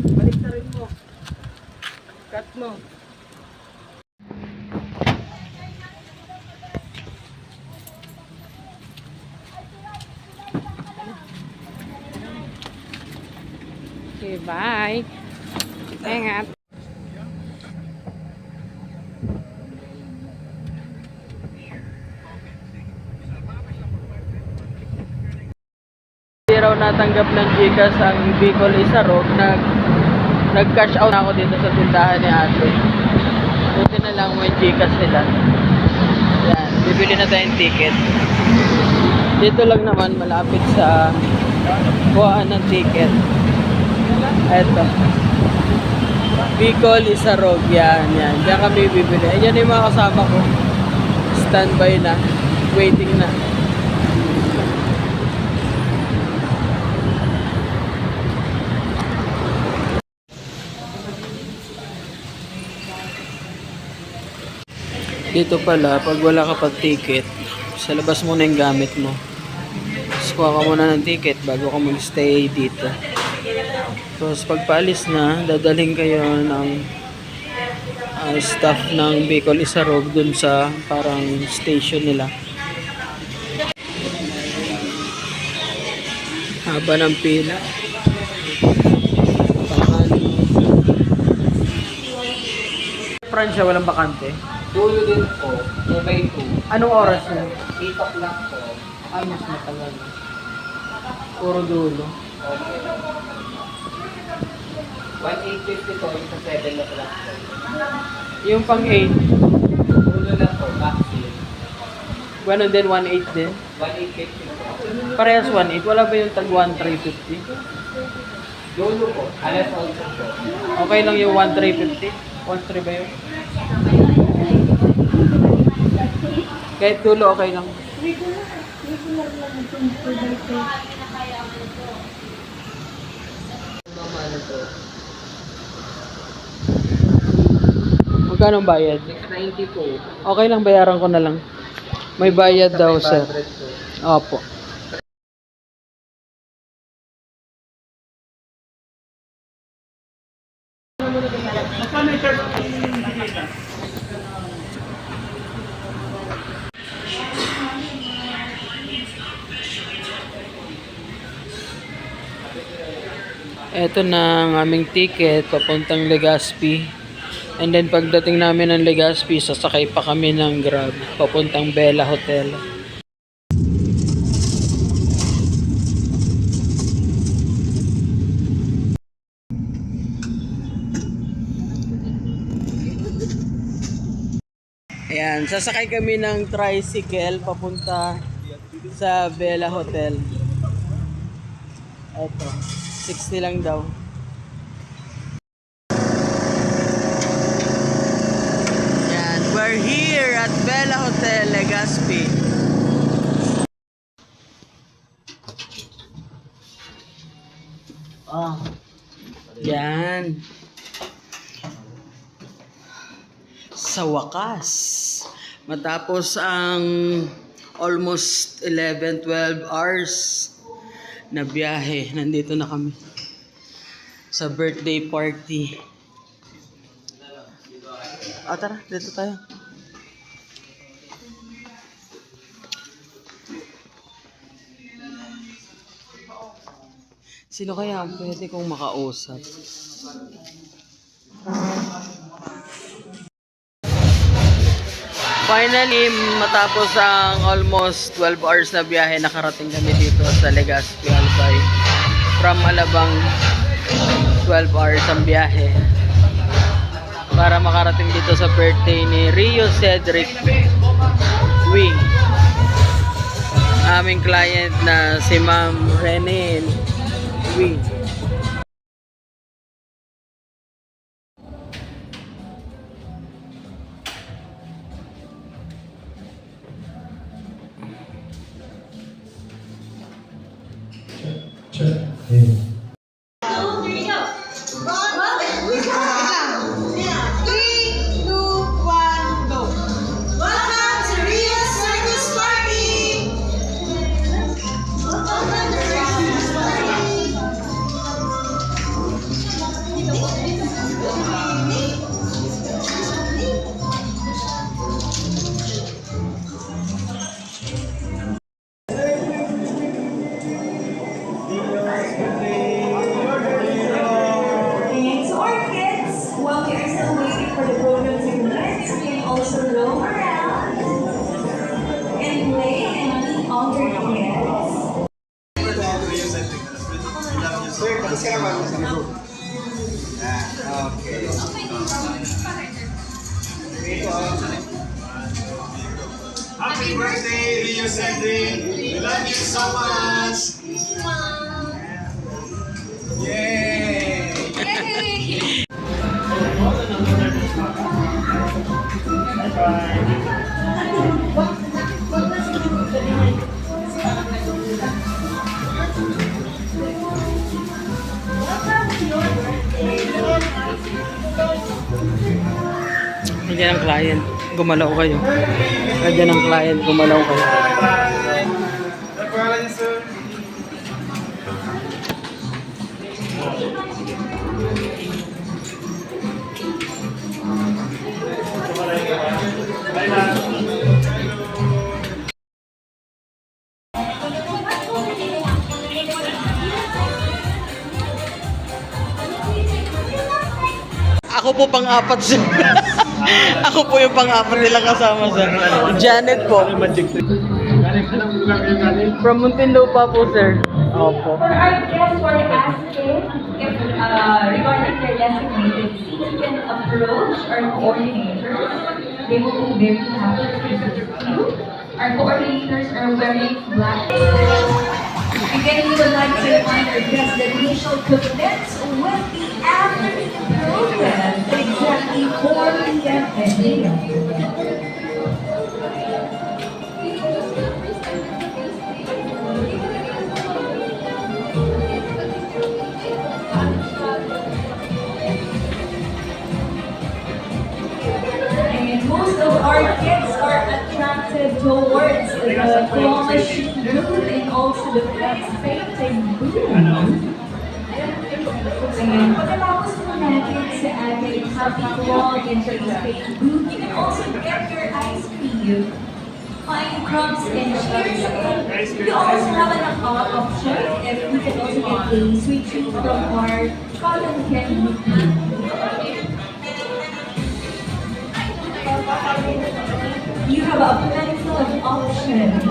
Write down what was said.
Balik na rin mo. Cut mo. Okay, bye. Ingat. Hindi raw natanggap ng Gcash ang Bicol Isarog. Nag-cash out na ako dito sa tindahan ni ate. Buti na lang may Gcash sila. Yan, bibili na tayong ticket. Dito lang naman malapit sa kuhaan ng ticket. Eto. Bicol Isarog. Yan. Diyan kami bibili. Ayan yung mga kasama ko. Standby na. Waiting na. Dito pala, pag wala ka pag ticket, sa labas muna yung gamit mo. Tapos kuha ka muna ng ticket bago ka mag-stay dito. Tapos pagpaalis na, dadaling kayo ng staff ng Bicol Isarog dun sa parang station nila. Haba ng pila. Francia, walang bakante. Dulo din po, 2x2. Anong oras yun? 8 o'clock po. Mas matagal. Puro dulo. Okay. 1,850 po, yung sa 7 o'clock po. Yung pang 8, Dulo lang po, vaccine. gano'n din, 1.8 din. 1,850 po. Parehas 1.8. Wala ba yung tag 1,350? Dulo po, alas 11 po. Okay lang yung 1,350? 1,3 ba yun? Kahit dulo, okay lang. Magkano ang bayad? 690 po. Okay lang, bayaran ko na lang. May bayad daw, sir. 500 po. Opo. Ito na ang aming ticket papuntang Legazpi. And then pagdating namin ng Legazpi, sasakay pa kami ng Grab papuntang Bella Hotel. Ayan, sasakay kami ng tricycle papunta sa Bella Hotel. Ito, 60 lang daw. Ayan, we're here at Bella Hotel, Legazpi. Yan. Sa wakas, matapos ang almost 11-12 hours na biyahe, nandito na kami sa birthday party. Tara, dito tayo. Sino kaya ang pwede kong makausap? Finally, matapos ang almost 12 hours na biyahe, nakarating kami dito sa Legazpi, Albay. From Alabang, 12 hours ang biyahe para makarating dito sa birthday ni Rio Cedric Wing. Aming client na si Ma'am Renee Wing. Sir, tapos ka naman sa group. Okay. Happy birthday, Rio Cedric! We love you so much! Yay! Nandiyan ang client, gumalaw kayo. Nandiyan ang client, gumalaw kayo. Ako po pang-apat sir. Ako po yung pang-apat nila kasama sir. Janet po. From Muntinlupa po sir. Opo. For our guests who are asking if regarding their designated seat, you can approach our coordinators. They will be very happy to visit you. Our coordinators are wearing black. Again, we would like to remind our guests that we shall commence with the afternoon program at exactly 4 p.m. every day. And most of our kids are attracted towards the claw machine booth and also the face painting booth. Ayan, pagkatapos po natin sa ating happy claw and face painting booth, you can also get your ice cream. Fine crumbs and cheers. And you also have an option if you can also get a sweet treat from our cotton candy. You have a plenty of options.